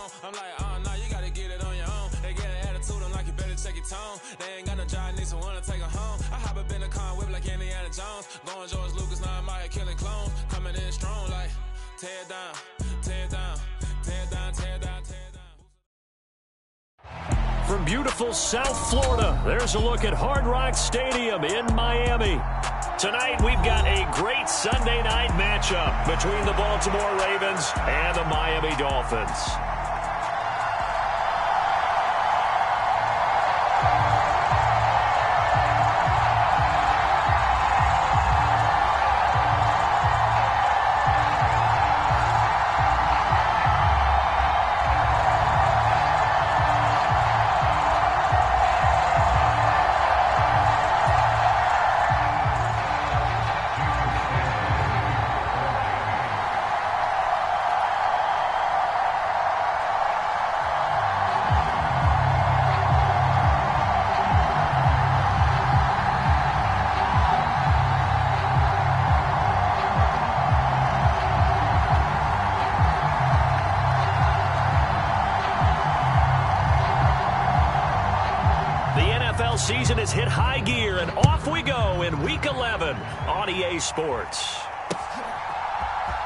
phone. I'm like, oh, no, you gotta get it on your own. They get an attitude, I'm like, you better check your tone. They ain't got no job, need someone to take her home. I hop up in the car and whip like Indiana Jones. Going George Lucas, now I'm out here killing clones. Coming in strong like, tear down, tear down, tear down, tear down, tear down. From beautiful South Florida, there's a look at Hard Rock Stadium in Miami. Tonight, we've got a great Sunday night matchup between the Baltimore Ravens and the Miami Dolphins. Season has hit high gear, and off we go in Week 11 on EA Sports.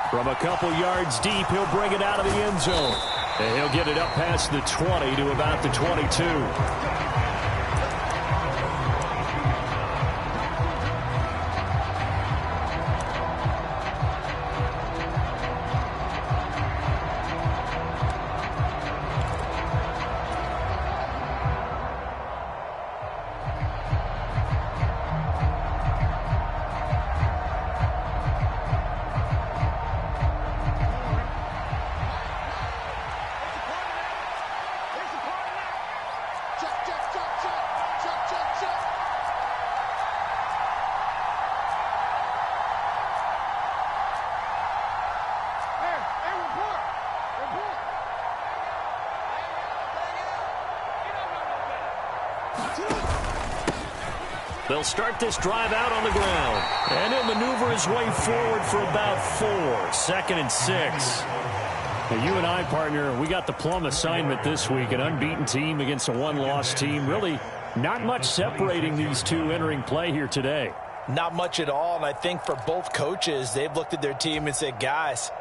From a couple yards deep, he'll bring it out of the end zone. And he'll get it up past the 20 to about the 22. They'll start this drive out on the ground. And he'll maneuver his way forward for about 4. 2nd and 6. Now, you and I, partner, we got the plum assignment this week. An unbeaten team against a one-loss team. Really not much separating these two entering play here today. Not much at all, and I think for both coaches, they've looked at their team and said, guys,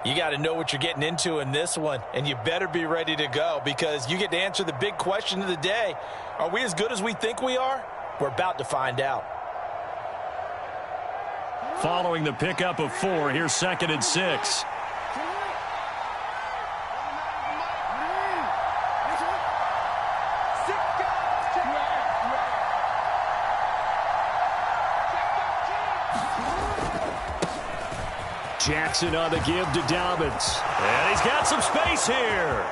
you got to know what you're getting into in this one, and you better be ready to go because you get to answer the big question of the day. Are we as good as we think we are? We're about to find out. Following the pickup of 4, here's 2nd and 6. Jackson on the give to Dobbins. And he's got some space here.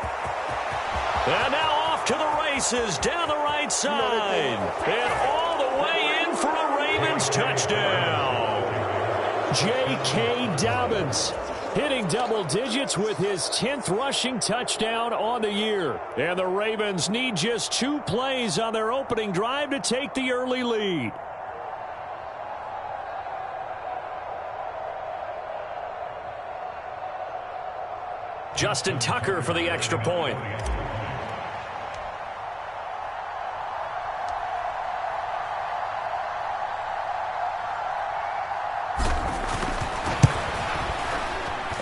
And now off to the races down the right side. And all the way in for a Ravens touchdown. J.K. Dobbins hitting double digits with his 10th rushing touchdown on the year. And the Ravens need just 2 plays on their opening drive to take the early lead. Justin Tucker for the extra point.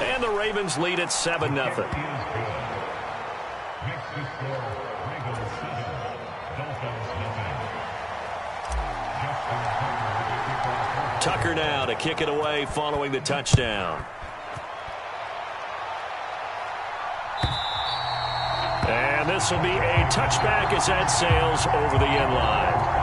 And the Ravens lead at 7-0. Tucker now to kick it away following the touchdown. And this will be a touchback as that sails over the end line.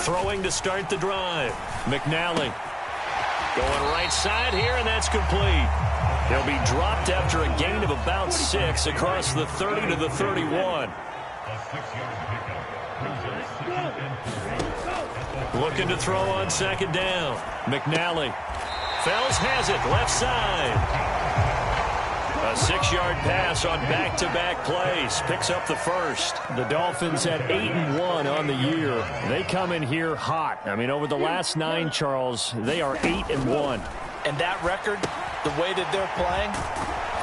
Throwing to start the drive. McNally going right side here, and that's complete. He'll be dropped after a gain of about 6 across the 30 to the 31. Looking to throw on second down. McNally. Fells has it, left side. A 6-yard pass on back-to-back plays. Picks up the first. The Dolphins at 8-1 on the year. They come in here hot. I mean, over the last 9, Charles, they are 8-1. And that record, the way that they're playing,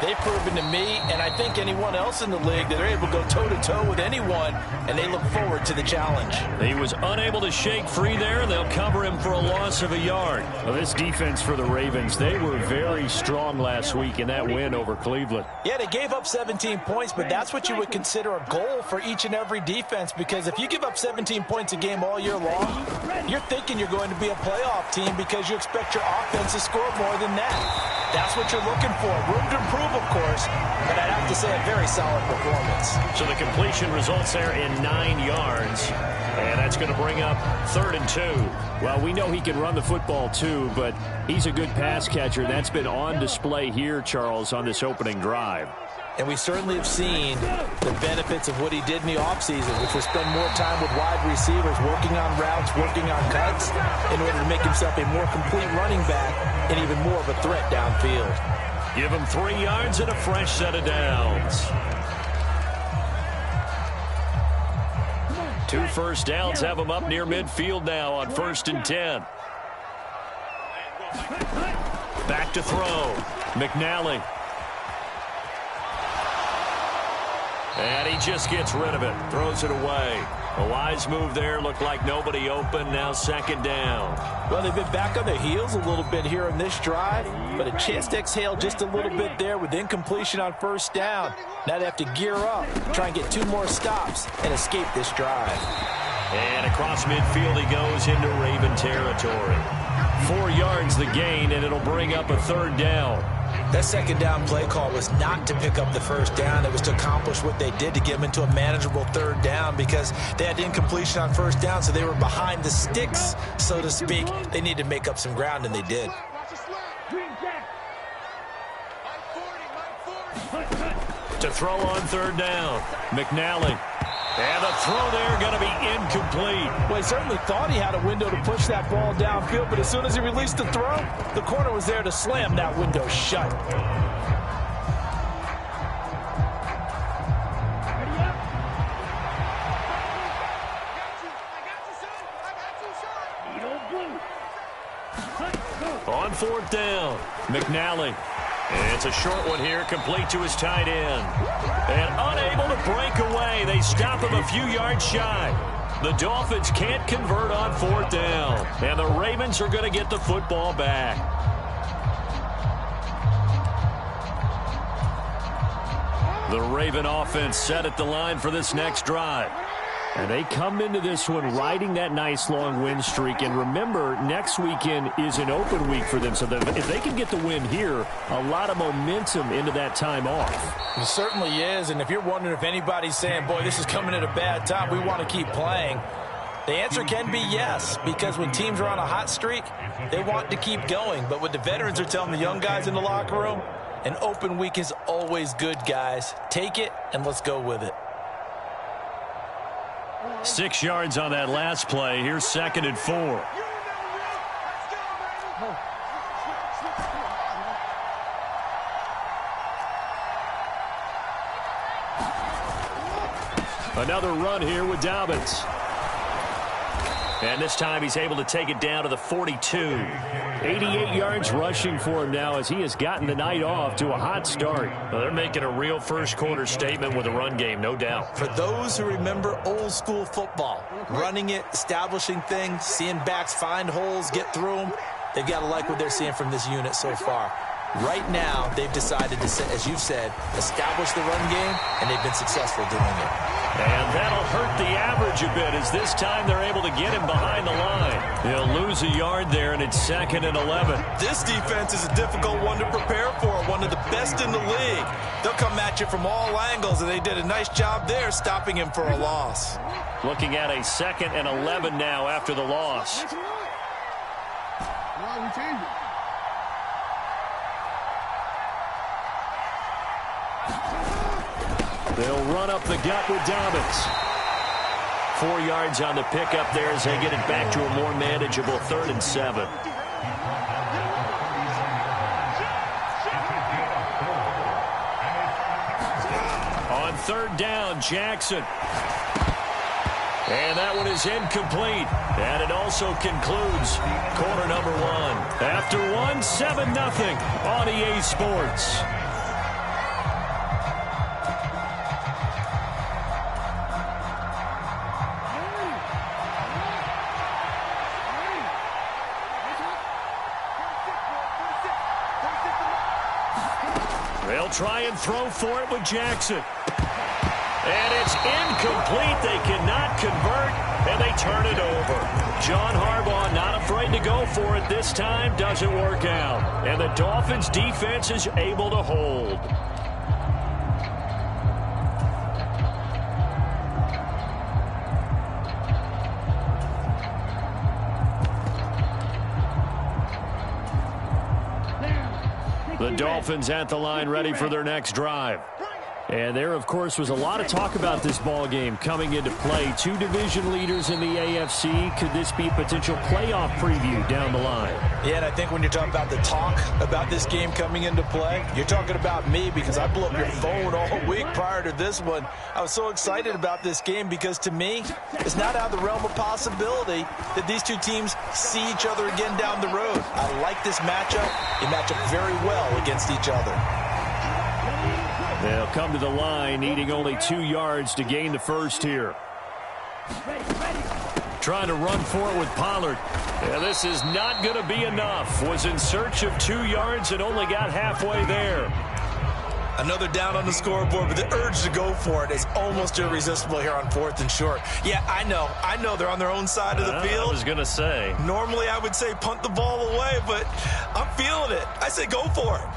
they've proven to me, and I think anyone else in the league, that they're able to go toe-to-toe with anyone, and they look forward to the challenge. He was unable to shake free there. They'll cover him for a loss of a yard. Well, this defense for the Ravens, they were very strong last week in that win over Cleveland. Yeah, they gave up 17 points, but that's what you would consider a goal for each and every defense, because if you give up 17 points a game all year long, you're thinking you're going to be a playoff team because you expect your offense to score more than that. That's what you're looking for. Room to improve, of course, but I'd have to say a very solid performance. So the completion results there in 9 yards, and that's going to bring up 3rd and 2. Well, we know he can run the football too, but he's a good pass catcher. That's been on display here, Charles, on this opening drive. And we certainly have seen the benefits of what he did in the offseason, which was spend more time with wide receivers, working on routes, working on cuts, in order to make himself a more complete running back and even more of a threat downfield. Give him 3 yards and a fresh set of downs. 2 first downs have him up near midfield now on 1st and 10. Back to throw. McNally. And he just gets rid of it. Throws it away. A wise move there. Looked like nobody open. Now 2nd down. Well, they've been back on their heels a little bit here in this drive, but a chance to exhale just a little bit there with incompletion on 1st down. Now they have to gear up, try and get 2 more stops, and escape this drive. And across midfield he goes into Raven territory. 4 yards the gain, and it'll bring up a 3rd down. That 2nd down play call was not to pick up the 1st down. It was to accomplish what they did to get them into a manageable 3rd down, because they had incompletion on 1st down, so they were behind the sticks, so to speak. They needed to make up some ground, and they did. To throw on 3rd down, McNally. And the throw there going to be incomplete. Well, he certainly thought he had a window to push that ball downfield, but as soon as he released the throw, the corner was there to slam that window shut. On 4th down, McNally. It's a short one here, complete to his tight end. And unable to break away. They stop him a few yards shy. The Dolphins can't convert on 4th down. And the Ravens are going to get the football back. The Raven offense set at the line for this next drive. And they come into this one riding that nice long win streak. And remember, next weekend is an open week for them. So if they can get the win here, a lot of momentum into that time off. It certainly is. And if you're wondering if anybody's saying, boy, this is coming at a bad time, we want to keep playing, the answer can be yes. Because when teams are on a hot streak, they want to keep going. But what the veterans are telling the young guys in the locker room, an open week is always good, guys. Take it and let's go with it. 6 yards on that last play. Here's 2nd and 4. Another run here with Dobbins. And this time he's able to take it down to the 42. 88 yards rushing for him now as he has gotten the night off to a hot start. Well, they're making a real first-quarter statement with a run game, no doubt. For those who remember old-school football, running it, establishing things, seeing backs find holes, get through them, they've got to like what they're seeing from this unit so far. Right now, they've decided to, as you've said, establish the run game, and they've been successful doing it. And that'll hurt the average a bit as this time they're able to get him behind the line. He'll lose a yard there, and it's 2nd and 11. This defense is a difficult one to prepare for, one of the best in the league. They'll come at you from all angles, and they did a nice job there stopping him for a loss. Looking at a 2nd and 11 now after the loss. They'll run up the gut with Dobbins. 4 yards on the pickup there as they get it back to a more manageable 3rd and 7. On 3rd down, Jackson. And that one is incomplete. And it also concludes quarter number 1. After 1, 7-0 on EA Sports. They'll try and throw for it with Jackson. And it's incomplete. They cannot convert, and they turn it over. John Harbaugh not afraid to go for it this time. Doesn't work out. And the Dolphins' defense is able to hold. The Dolphins at the line ready for their next drive. And there, of course, was a lot of talk about this ball game coming into play. 2 division leaders in the AFC. Could this be a potential playoff preview down the line? Yeah, and I think when you're talking about the talk about this game coming into play, you're talking about me because I blew up your phone all week prior to this one. I was so excited about this game because, to me, it's not out of the realm of possibility that these two teams see each other again down the road. I like this matchup. They match up very well against each other. They'll come to the line, needing only 2 yards to gain the first here. Trying to run for it with Pollard. Yeah, this is not going to be enough. Was in search of 2 yards and only got halfway there. Another down on the scoreboard, but the urge to go for it is almost irresistible here on 4th and short. Yeah, I know they're on their own side of the field. I was going to say. Normally I would say punt the ball away, but I'm feeling it. I say go for it.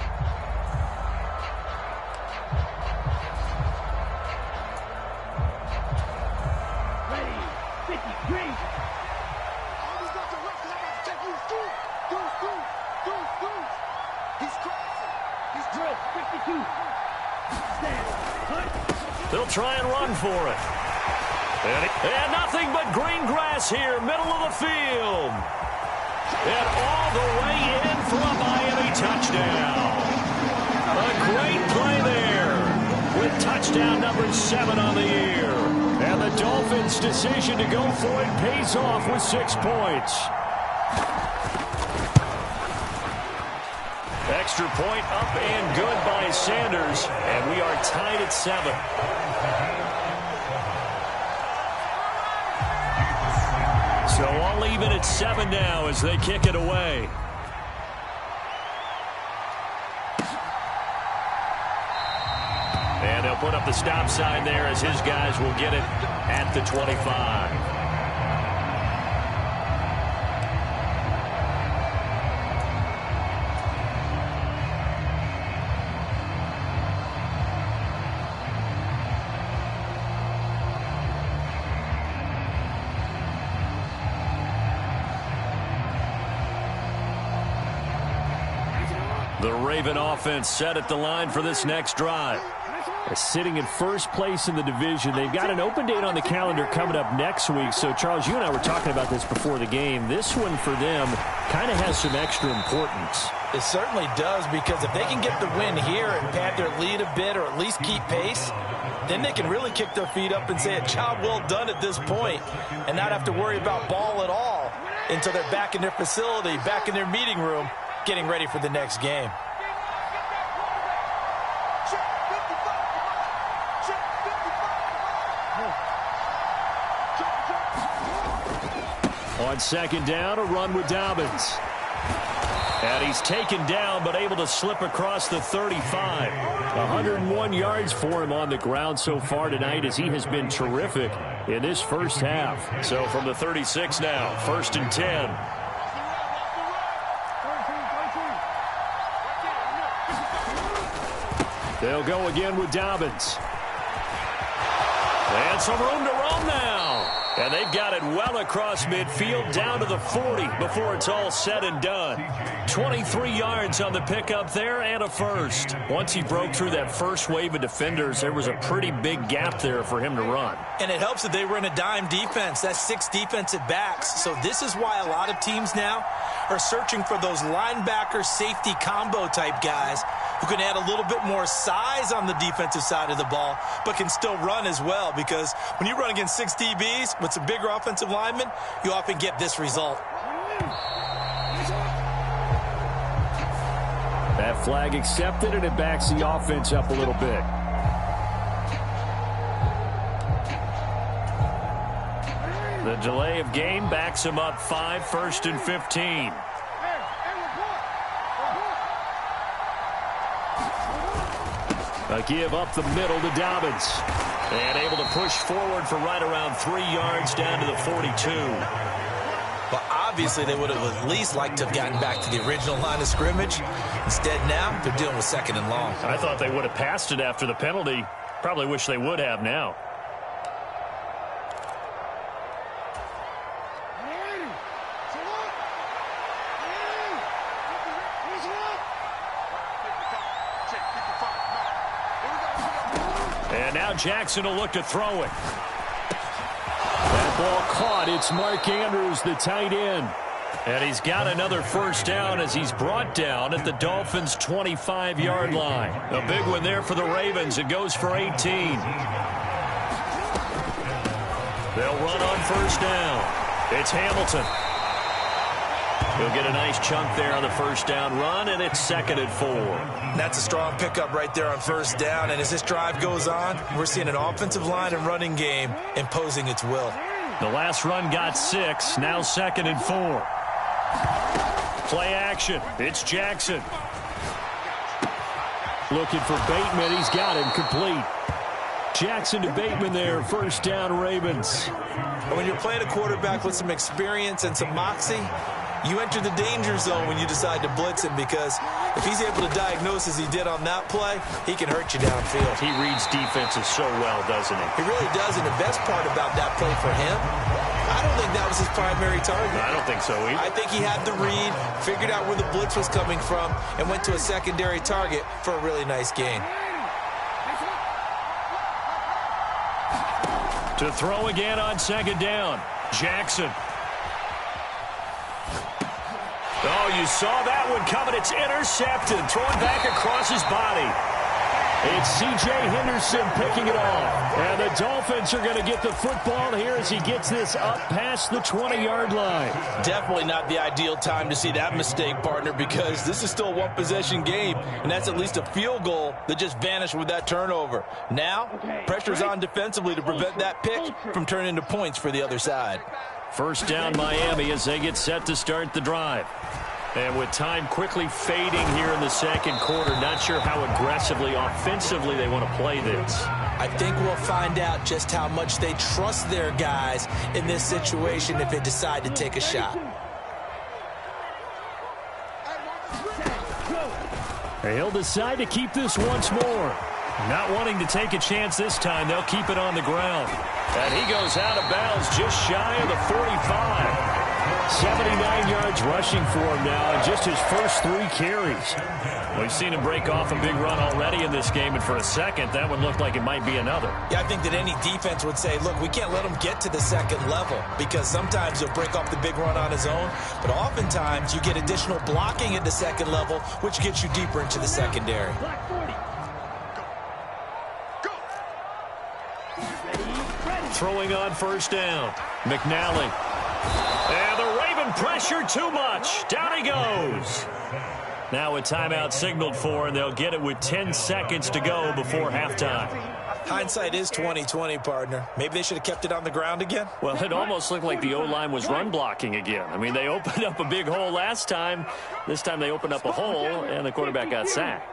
They'll try and run for it. And nothing but green grass here, middle of the field. And all the way in for a Miami touchdown. A great play there with touchdown number 7 on the year. And the Dolphins' decision to go for it pays off with 6 points. Extra point up and good by Sanders, and we are tied at 7. So all even at 7 now as they kick it away. And they'll put up the stop sign there as his guys will get it at the 25. The Raven offense set at the line for this next drive. Sitting in first place in the division. They've got an open date on the calendar coming up next week. So, Charles, you and I were talking about this before the game. This one for them kind of has some extra importance. It certainly does, because if they can get the win here and pad their lead a bit or at least keep pace, then they can really kick their feet up and say a job well done at this point and not have to worry about ball at all until they're back in their facility, back in their meeting room, getting ready for the next game. On 2nd down, a run with Dobbins. And he's taken down, but able to slip across the 35. 101 yards for him on the ground so far tonight, as he has been terrific in this first half. So from the 36 now, 1st and 10. They'll go again with Dobbins. And some room to roam now. And they've got it well across midfield down to the 40 before it's all said and done. 23 yards on the pickup there and a first. Once he broke through that first wave of defenders, there was a pretty big gap there for him to run. And it helps that they were in a dime defense. That's 6 defensive backs. So this is why a lot of teams now are searching for those linebacker safety combo type guys who can add a little bit more size on the defensive side of the ball, but can still run as well, because when you run against 6 DBs with some bigger offensive linemen, you often get this result. That flag accepted, and it backs the offense up a little bit. The delay of game backs him up 5, 1st and 15. A give up the middle to Dobbins. And able to push forward for right around 3 yards down to the 42. Well, obviously they would have at least liked to have gotten back to the original line of scrimmage. Instead now they're dealing with 2nd and long. I thought they would have passed it after the penalty. Probably wish they would have now. And now Jackson will look to throw it. That ball caught. It's Mark Andrews, the tight end. And he's got another first down as he's brought down at the Dolphins' 25-yard line. A big one there for the Ravens. It goes for 18. They'll run on first down. It's Hamilton. He'll get a nice chunk there on the first down run, and it's 2nd and 4. That's a strong pickup right there on first down. And as this drive goes on, we're seeing an offensive line and running game imposing its will. The last run got 6. Now 2nd and 4. Play action. It's Jackson. Looking for Bateman. He's got him complete. Jackson to Bateman there. First down, Ravens. When you're playing a quarterback with some experience and some moxie, you enter the danger zone when you decide to blitz him, because if he's able to diagnose as he did on that play, he can hurt you downfield. He reads defenses so well, doesn't he? He really does, and the best part about that play for him, I don't think that was his primary target. I don't think so either. I think he had the read, figured out where the blitz was coming from, and went to a secondary target for a really nice gain. To throw again on 2nd down. Jackson. Oh, you saw that one coming. It's intercepted. Thrown back across his body. It's C.J. Henderson picking it off. And the Dolphins are going to get the football here as he gets this up past the 20-yard line. Definitely not the ideal time to see that mistake, partner, because this is still a one-possession game, and that's at least a field goal that just vanished with that turnover. Now, pressure's on defensively to prevent that pick from turning into points for the other side. First down, Miami, as they get set to start the drive. And with time quickly fading here in the second quarter, not sure how aggressively, offensively they want to play this. I think we'll find out just how much they trust their guys in this situation if they decide to take a shot. He'll decide to keep this once more. Not wanting to take a chance this time, they'll keep it on the ground. And he goes out of bounds just shy of the 45. 79 yards rushing for him now, and just his first 3 carries. We've seen him break off a big run already in this game, and for a second, that one looked like it might be another. Yeah, I think that any defense would say, look, we can't let him get to the second level, because sometimes he'll break off the big run on his own, but oftentimes you get additional blocking at the second level, which gets you deeper into the secondary. Throwing on first down, McNally. And the Raven pressure too much. Down he goes. Now a timeout signaled for, and they'll get it with 10 seconds to go before halftime. Hindsight is 20/20, partner. Maybe they should have kept it on the ground again. Well, it almost looked like the O-line was run blocking again. I mean, they opened up a big hole last time. This time they opened up a hole, and the quarterback got sacked.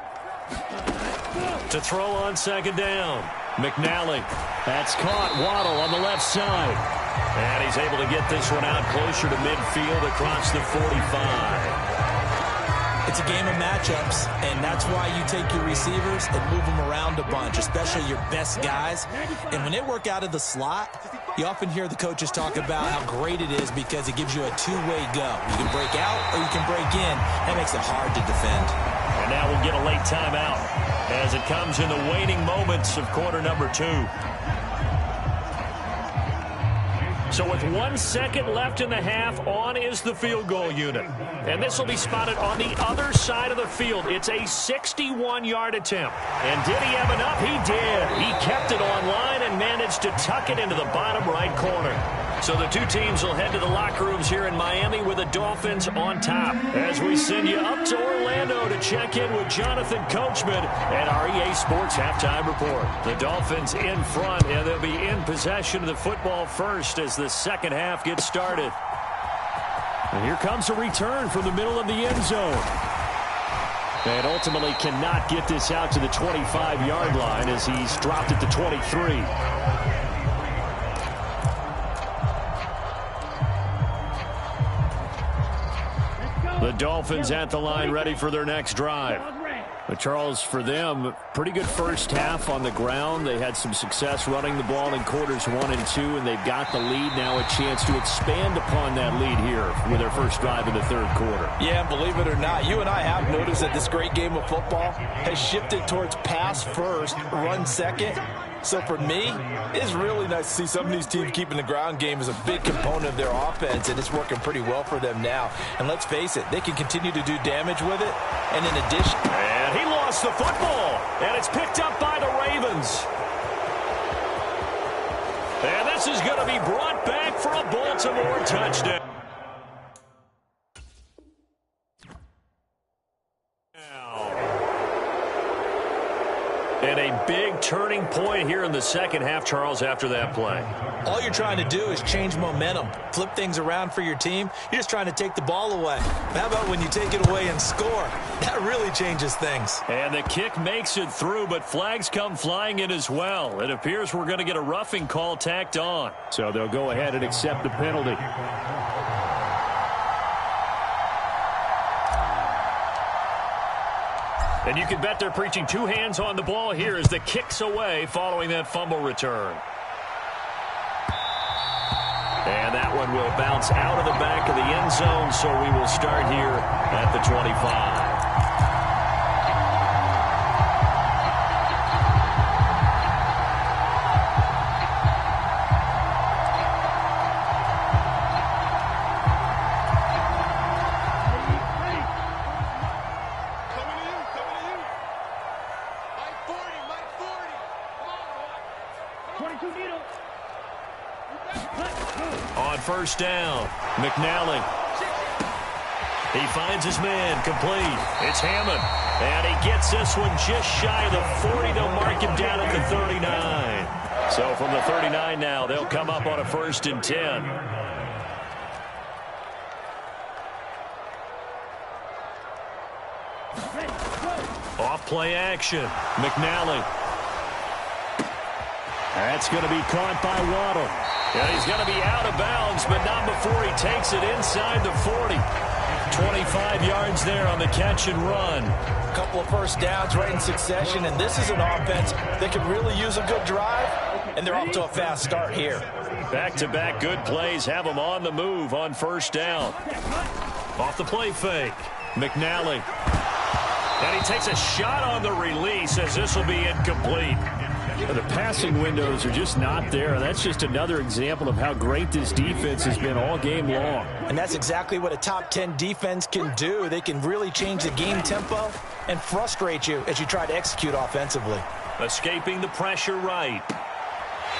To throw on 2nd down, McNally. That's caught. Waddle on the left side. And he's able to get this one out closer to midfield across the 45. It's a game of matchups, and that's why you take your receivers and move them around a bunch, especially your best guys. And when they work out of the slot, you often hear the coaches talk about how great it is because it gives you a two-way go. You can break out or you can break in. That makes it hard to defend. And now we'll get a late timeout as it comes in the waning moments of quarter number 2. So with 1 second left in the half, on is the field goal unit. And this will be spotted on the other side of the field. It's a 61-yard attempt. And did he have enough? He did. He kept it online and managed to tuck it into the bottom right corner. So the two teams will head to the locker rooms here in Miami with the Dolphins on top. As we send you up to Orlando to check in with Jonathan Coachman at our EA Sports Halftime Report. The Dolphins in front, and they'll be in possession of the football first as the second half gets started. And here comes a return from the middle of the end zone. And ultimately cannot get this out to the 25-yard line as he's dropped it to 23. The Dolphins at the line ready for their next drive. But Charles, for them, pretty good first half on the ground. They had some success running the ball in quarters 1 and 2, and they've got the lead. Now a chance to expand upon that lead here with their first drive in the third quarter. Yeah, and believe it or not, you and I have noticed that this great game of football has shifted towards pass first, run second. So for me, it's really nice to see some of these teams keeping the ground game as a big component of their offense, and it's working pretty well for them now. And let's face it, they can continue to do damage with it. And in addition... And he lost the football, and it's picked up by the Ravens. And this is going to be brought back for a Baltimore touchdown. And a big turning point here in the second half, Charles, after that play. All you're trying to do is change momentum, flip things around for your team. You're just trying to take the ball away. How about when you take it away and score? That really changes things. And the kick makes it through, but flags come flying in as well. It appears we're going to get a roughing call tacked on. So they'll go ahead and accept the penalty. And you can bet they're preaching two hands on the ball here as the kick's away following that fumble return. And that one will bounce out of the back of the end zone, so we will start here at the 25. On first down, McNally. He finds his man, complete. It's Hammond, and he gets this one just shy of the 40. They'll mark him down at the 39. So from the 39 now, they'll come up on a 1st and 10. Off play action, McNally. That's going to be caught by Waddle. Yeah, he's going to be out of bounds, but not before he takes it inside the 40. 25 yards there on the catch and run. A couple of first downs right in succession, and this is an offense that could really use a good drive, and they're off to a fast start here. Back-to-back good plays have them on the move on first down. Off the play fake, McNally. And he takes a shot on the release as this will be incomplete. The passing windows are just not there. That's just another example of how great this defense has been all game long. And that's exactly what a top 10 defense can do. They can really change the game tempo and frustrate you as you try to execute offensively. Escaping the pressure right.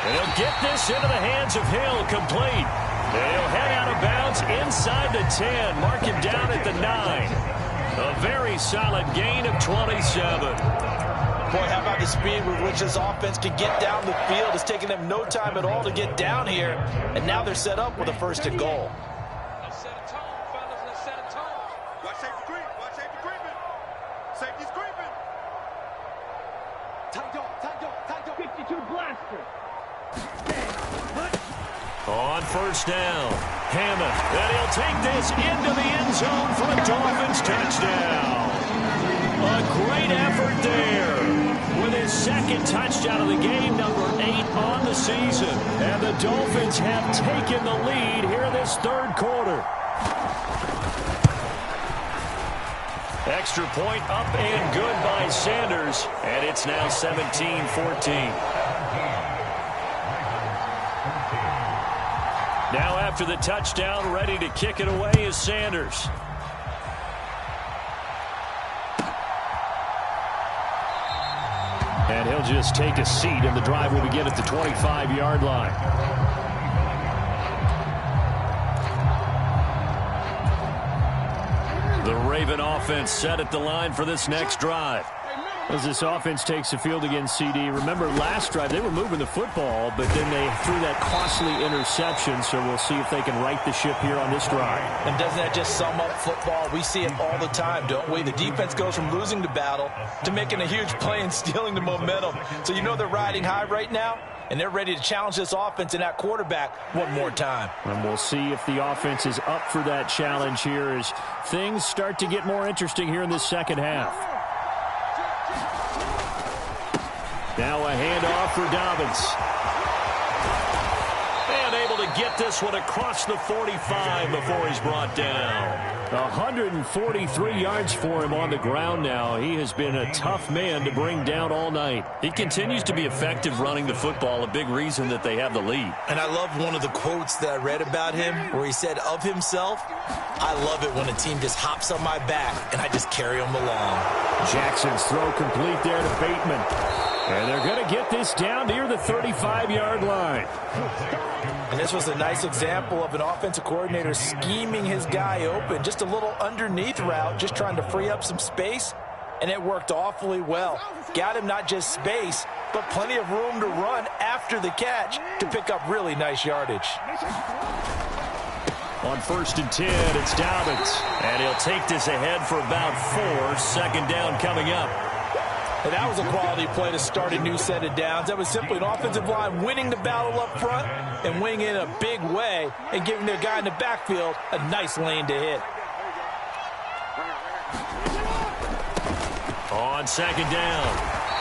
And he'll get this into the hands of Hill, complete. And he'll head out of bounds inside the 10. Mark him down at the 9. A very solid gain of 27. Boy, how about the speed with which this offense can get down the field? It's taking them no time at all to get down here, and now they're set up with a 1st and goal. Let's set a tone, fellas. Let's set a tone. Watch safety creep. Watch safety creeping. Safety's creeping. Tight dog, 52 blaster. On first down, Hammond, and he'll take this into the end zone for a Dolphins touchdown. A great effort there with his second touchdown of the game, number 8 on the season. And the Dolphins have taken the lead here this third quarter. Extra point up and good by Sanders, and it's now 17-14. Now after the touchdown, ready to kick it away is Sanders. And he'll just take a seat, and the drive will begin at the 25-yard line. The Raven offense set at the line for this next drive. As this offense takes the field against CD, remember last drive they were moving the football, but then they threw that costly interception, so we'll see if they can right the ship here on this drive. And doesn't that just sum up football? We see it all the time, don't we? The defense goes from losing the battle to making a huge play and stealing the momentum. So you know they're riding high right now, and they're ready to challenge this offense and that quarterback one more time. And we'll see if the offense is up for that challenge here as things start to get more interesting here in this second half. Now a handoff for Dobbins. And able to get this one across the 45 before he's brought down. 143 yards for him on the ground now. He has been a tough man to bring down all night. He continues to be effective running the football, a big reason that they have the lead. And I love one of the quotes that I read about him where he said of himself, "I love it when a team just hops on my back and I just carry them along." Jackson's throw complete there to Bateman. And they're going to get this down near the 35-yard line. And this was a nice example of an offensive coordinator scheming his guy open. Just a little underneath route, just trying to free up some space. And it worked awfully well. Got him not just space, but plenty of room to run after the catch to pick up really nice yardage. On 1st and 10, it's Dobbins. And he'll take this ahead for about 4. Second down coming up. And that was a quality play to start a new set of downs. That was simply an offensive line winning the battle up front and winning in a big way and giving their guy in the backfield a nice lane to hit. On second down,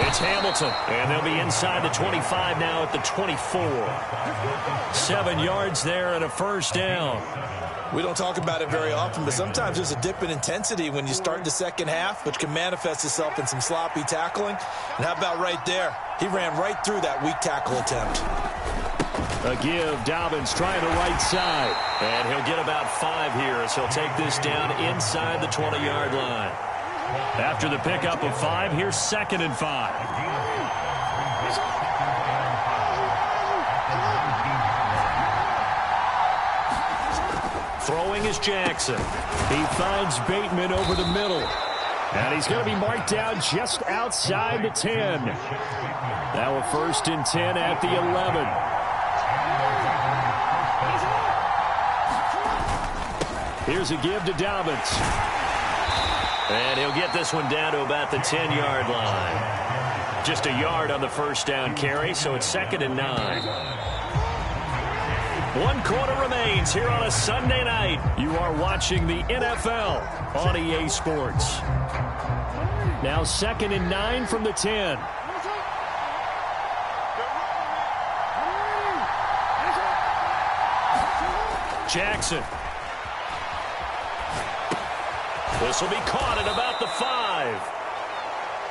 it's Hamilton. And they'll be inside the 25 now at the 24. 7 yards there and a first down. We don't talk about it very often, but sometimes there's a dip in intensity when you start the second half, which can manifest itself in some sloppy tackling. And how about right there? He ran right through that weak tackle attempt. A give, Dobbins trying the right side. And he'll get about 5 here, so he'll take this down inside the 20-yard line. After the pickup of 5, here's 2nd and 5. Throwing is Jackson. He finds Bateman over the middle. And he's going to be marked down just outside the 10. Now a 1st and 10 at the 11. Here's a give to Dobbins. And he'll get this one down to about the 10-yard line. Just a yard on the first down carry, so it's 2nd and 9. 1 quarter remains here on a Sunday night. You are watching the NFL on EA Sports. Now 2nd and 9 from the 10. Jackson. This will be caught at about the 5.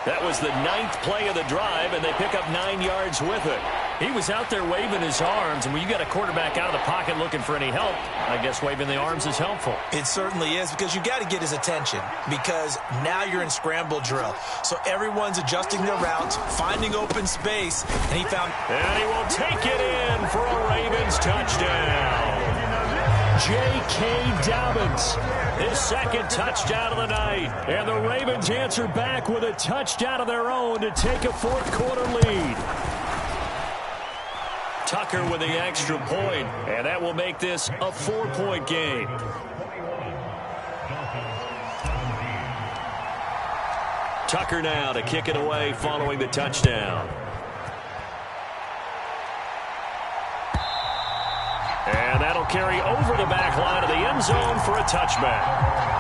That was the 9th play of the drive, and they pick up 9 yards with it. He was out there waving his arms, and when you got a quarterback out of the pocket looking for any help, I guess waving the arms is helpful. It certainly is, because you got to get his attention, because now you're in scramble drill. So everyone's adjusting their routes, finding open space, and he found... And he will take it in for a Ravens touchdown. J.K. Dobbins, his 2nd touchdown of the night. And the Ravens answer back with a touchdown of their own to take a 4th quarter lead. Tucker with the extra point, and that will make this a 4-point game. Tucker now to kick it away following the touchdown. carry over the back line of the end zone for a touchback.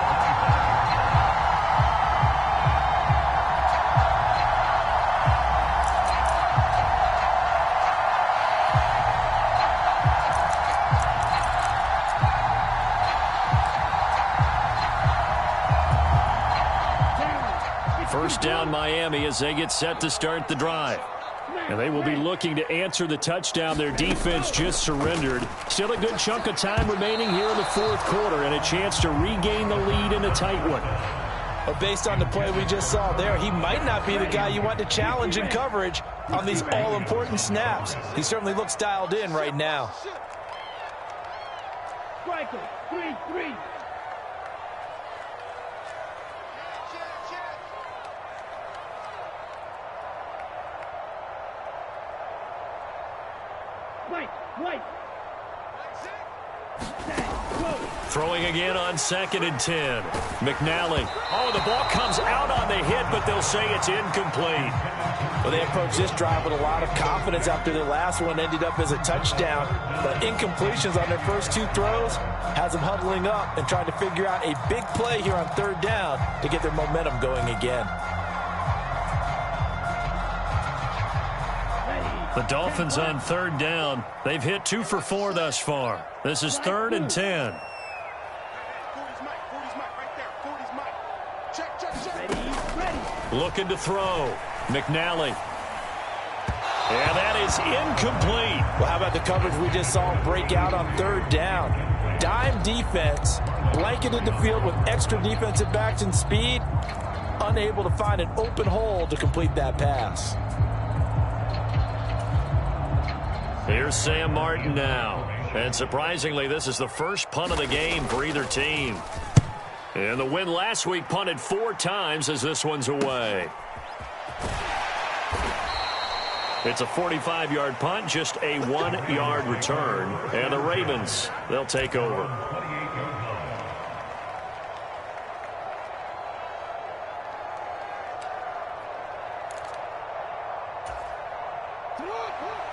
First down Miami as they get set to start the drive. And they will be looking to answer the touchdown their defense just surrendered. Still a good chunk of time remaining here in the fourth quarter and a chance to regain the lead in a tight one. But based on the play we just saw there, he might not be the guy you want to challenge in coverage on these all-important snaps. He certainly looks dialed in right now. Striker, 3-3. Right. Throwing again on 2nd and 10. McNally. Oh, the ball comes out on the hit, but they'll say it's incomplete. Well, they approached this drive with a lot of confidence after their last one ended up as a touchdown. But incompletions on their first two throws has them huddling up and trying to figure out a big play here on 3rd down to get their momentum going again. The Dolphins on 3rd down. They've hit 2 for 4 thus far. This is 3rd and 10. Looking to throw. McNally. And that is incomplete. Well, how about the coverage we just saw break out on 3rd down? Dime defense, blanketed the field with extra defensive backs and speed, unable to find an open hole to complete that pass. Here's Sam Martin now. And surprisingly, this is the first punt of the game for either team. And the win last week punted 4 times as this one's away. It's a 45-yard punt, just a 1-yard return. And the Ravens, they'll take over.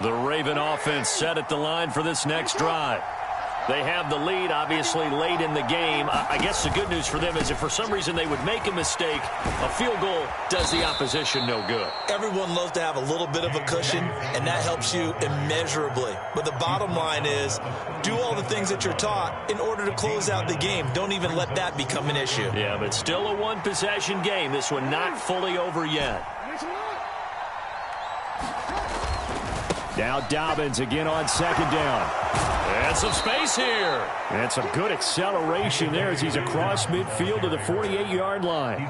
The Raven offense set at the line for this next drive. They have the lead, obviously, late in the game. I guess the good news for them is if for some reason they would make a mistake, a field goal does the opposition no good. Everyone loves to have a little bit of a cushion, and that helps you immeasurably. But the bottom line is, do all the things that you're taught in order to close out the game. Don't even let that become an issue. Yeah, but still a one-possession game. This one not fully over yet. Now Dobbins again on 2nd down. And some space here. And some good acceleration there as he's across midfield to the 48-yard line.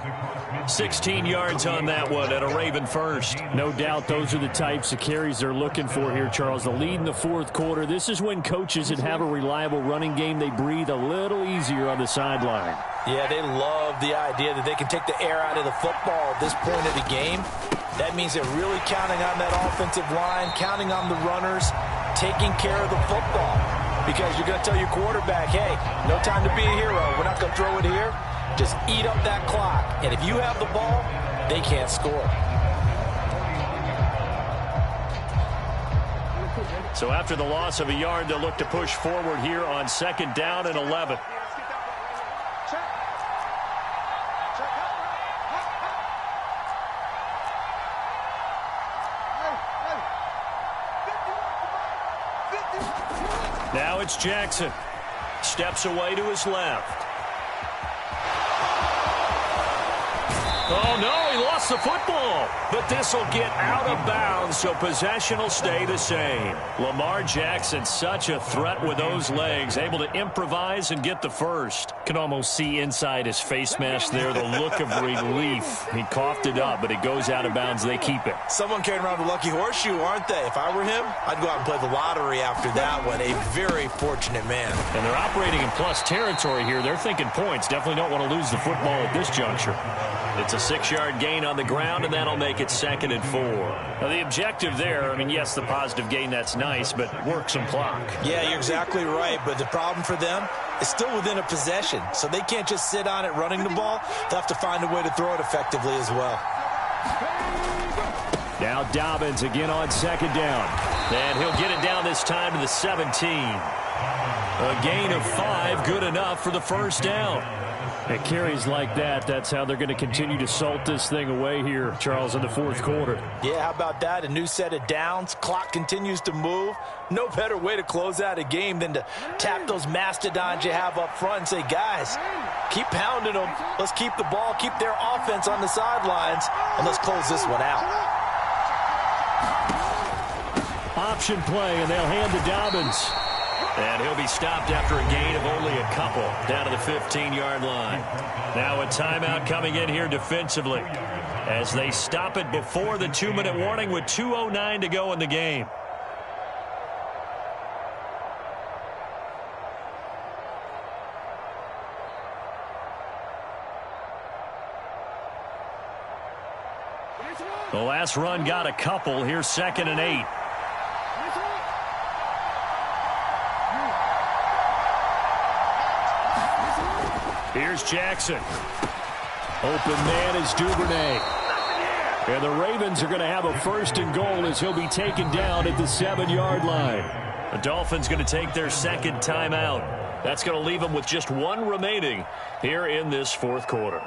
16 yards on that one and a Raven first. No doubt those are the types of carries they're looking for here, Charles. The lead in the fourth quarter. This is when coaches that have a reliable running game, they breathe a little easier on the sideline. Yeah, they love the idea that they can take the air out of the football at this point of the game. That means they're really counting on that offensive line, counting on the runners, taking care of the football. Because you're going to tell your quarterback, hey, no time to be a hero. We're not going to throw it here. Just eat up that clock. And if you have the ball, they can't score. So after the loss of a yard, they'll look to push forward here on 2nd down and 11. Now it's Jackson. Steps away to his left. Oh, no, he lost the football. But this will get out of bounds, so possession will stay the same. Lamar Jackson, such a threat with those legs, able to improvise and get the first. Can almost see inside his face mask there the look of relief. He coughed it up, but it goes out of bounds. They keep it. Someone carrying around a lucky horseshoe, aren't they? If I were him, I'd go out and play the lottery after that one. A very fortunate man. And they're operating in plus territory here. They're thinking points. Definitely don't want to lose the football at this juncture. It's a 6-yard gain on the ground, and that'll make it 2nd and 4. Now, the objective there, I mean, yes, the positive gain, that's nice, but work some clock. Yeah, you're exactly right, but the problem for them is still within a possession, so they can't just sit on it running the ball. They'll have to find a way to throw it effectively as well. Now Dobbins again on 2nd down. And he'll get it down this time to the 17. A gain of 5, good enough for the first down. At carries like that, that's how they're going to continue to salt this thing away here, Charles, in the fourth quarter. Yeah, how about that? A new set of downs. Clock continues to move. No better way to close out a game than to tap those mastodons you have up front and say, guys, keep pounding them. Let's keep the ball, keep their offense on the sidelines, and let's close this one out. Option play, and they'll hand to Dobbins. And he'll be stopped after a gain of only a couple down to the 15-yard line. Now a timeout coming in here defensively as they stop it before the 2-minute warning with 2:09 to go in the game. The last run got a couple. Here's 2nd and 8. Here's Jackson. Open man is Duvernay. And the Ravens are going to have a 1st and goal as he'll be taken down at the 7-yard line. The Dolphins going to take their 2nd timeout. That's going to leave them with just 1 remaining here in this fourth quarter.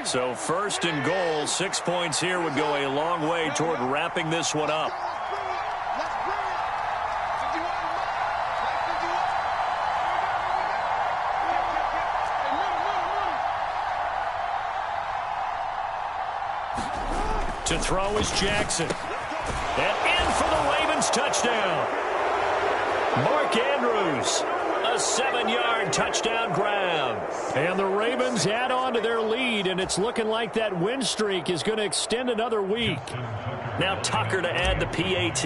So 1st and goal, 6 points here would go a long way toward wrapping this one up. To throw is Jackson. And in for the Ravens touchdown. Mark Andrews. A 7-yard touchdown grab. And the Ravens add on to their lead, and it's looking like that win streak is going to extend another week. Now Tucker to add the PAT.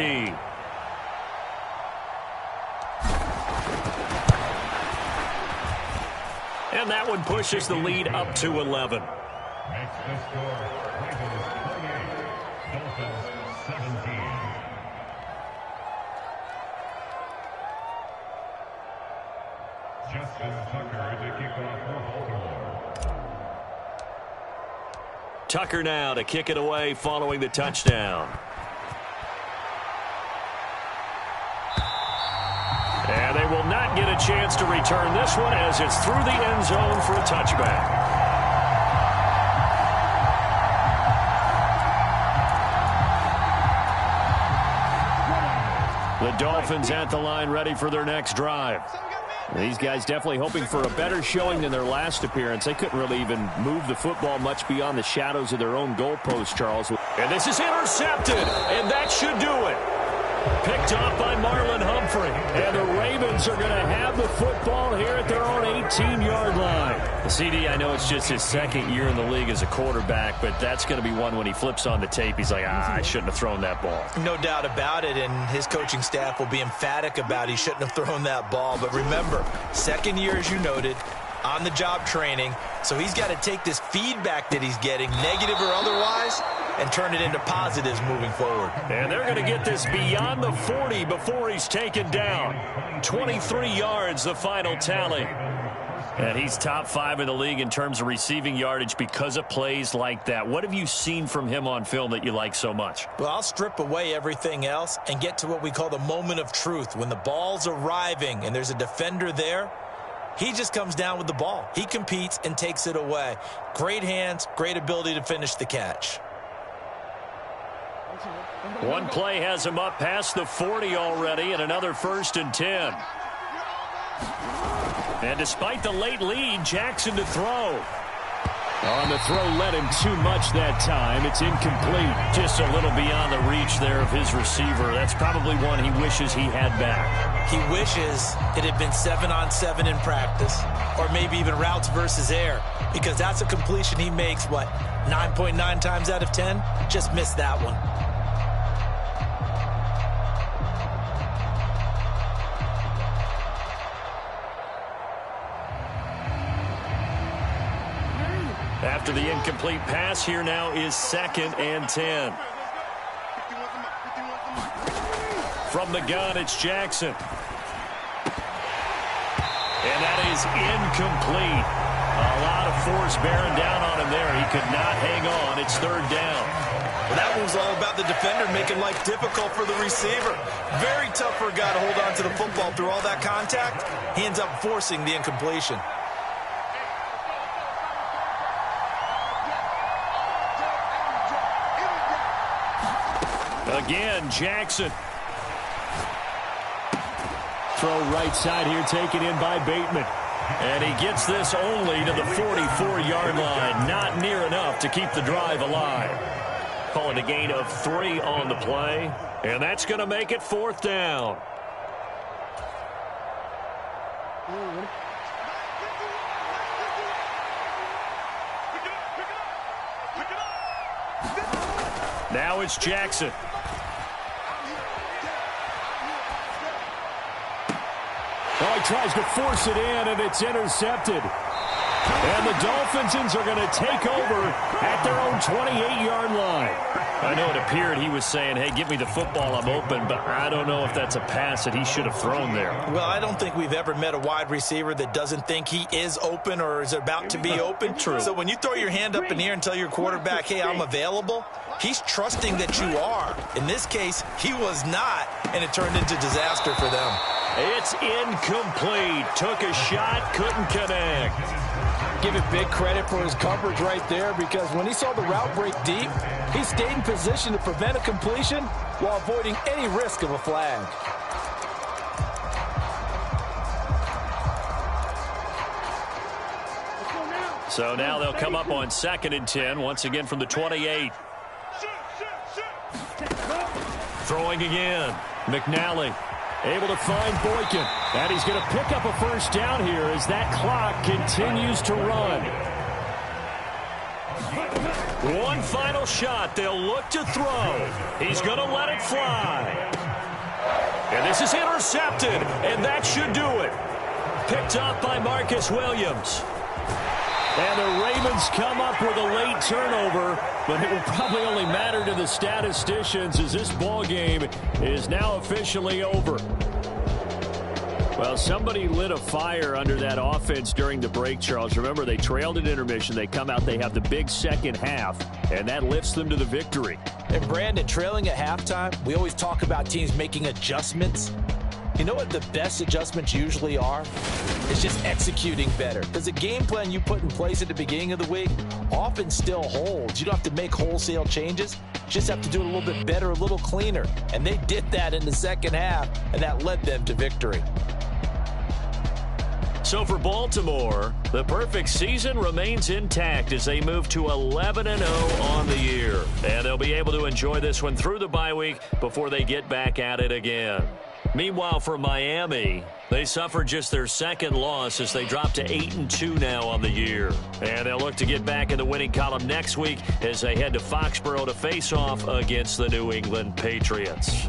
And that one pushes the lead up to 11. Makes the score Ravens 28, Dolphins 17. Justin Tucker to kick off for Baltimore. Tucker now to kick it away following the touchdown. And they will not get a chance to return this one as it's through the end zone for a touchback. The Dolphins at the line ready for their next drive. These guys definitely hoping for a better showing than their last appearance. They couldn't really even move the football much beyond the shadows of their own goalpost, Charles. And this is intercepted, and that should do it. Picked off by Marlon Humphrey. And the Ravens are going to have the football here at their own 18-yard line. CD, I know it's just his 2nd year in the league as a quarterback, but that's going to be one when he flips on the tape. He's like, I shouldn't have thrown that ball. No doubt about it, and his coaching staff will be emphatic about he shouldn't have thrown that ball. But remember, 2nd year, as you noted, on-the-job training. So he's got to take this feedback that he's getting, negative or otherwise, and turn it into positives moving forward. And they're going to get this beyond the 40 before he's taken down. 23 yards, the final tally. And he's top 5 in the league in terms of receiving yardage because of plays like that. What have you seen from him on film that you like so much? Well, I'll strip away everything else and get to what we call the moment of truth. When the ball's arriving and there's a defender there, he just comes down with the ball. He competes and takes it away. Great hands, great ability to finish the catch. One play has him up past the 40 already, and another 1st and 10. And despite the late lead, Jackson to throw. On the throw, led him too much that time. It's incomplete. Just a little beyond the reach there of his receiver. That's probably one he wishes he had back. He wishes it had been 7-on-7 in practice, or maybe even routes versus air, because that's a completion he makes, 9.9 times out of 10? Just missed that one. After the incomplete pass, here now is 2nd and 10. From the gun, it's Jackson. And that is incomplete. A lot of force bearing down on him there. He could not hang on. It's third down. Well, that was all about the defender making life difficult for the receiver. Very tough for a guy to hold on to the football through all that contact. He ends up forcing the incompletion. Again, Jackson. Throw right side here, taken in by Bateman. And he gets this only to the 44-yard line. Not near enough to keep the drive alive. Calling a gain of 3 on the play. And that's going to make it fourth down. Now it's Jackson. Oh, he tries to force it in, and it's intercepted. And the Dolphins are going to take over at their own 28-yard line. I know it appeared he was saying, hey, give me the football, I'm open, but I don't know if that's a pass that he should have thrown there. Well, I don't think we've ever met a wide receiver that doesn't think he is open or is about to be open. True. So when you throw your hand up in the air and tell your quarterback, hey, I'm available, he's trusting that you are. In this case, he was not, and it turned into disaster for them. It's incomplete. Took a shot, couldn't connect. Give him big credit for his coverage right there, because when he saw the route break deep, he stayed in position to prevent a completion while avoiding any risk of a flag. So now they'll come up on 2nd and 10, once again from the 28. Throwing again. McNally able to find Boykin. And he's going to pick up a first down here as that clock continues to run. One final shot. They'll look to throw. He's going to let it fly. And this is intercepted. And that should do it. Picked up by Marcus Williams. And the Ravens come up with a late turnover, but it will probably only matter to the statisticians as this ball game is now officially over. Well, somebody lit a fire under that offense during the break, Charles. Remember, they trailed at intermission. They come out, they have the big second half, and that lifts them to the victory. And Brandon, trailing at halftime, we always talk about teams making adjustments. You know what the best adjustments usually are? It's just executing better. Because the game plan you put in place at the beginning of the week often still holds. You don't have to make wholesale changes. You just have to do it a little bit better, a little cleaner. And they did that in the second half, and that led them to victory. So for Baltimore, the perfect season remains intact as they move to 11-0 on the year. And they'll be able to enjoy this one through the bye week before they get back at it again. Meanwhile, for Miami, they suffered just their second loss as they drop to 8-2 now on the year. And they'll look to get back in the winning column next week as they head to Foxborough to face off against the New England Patriots.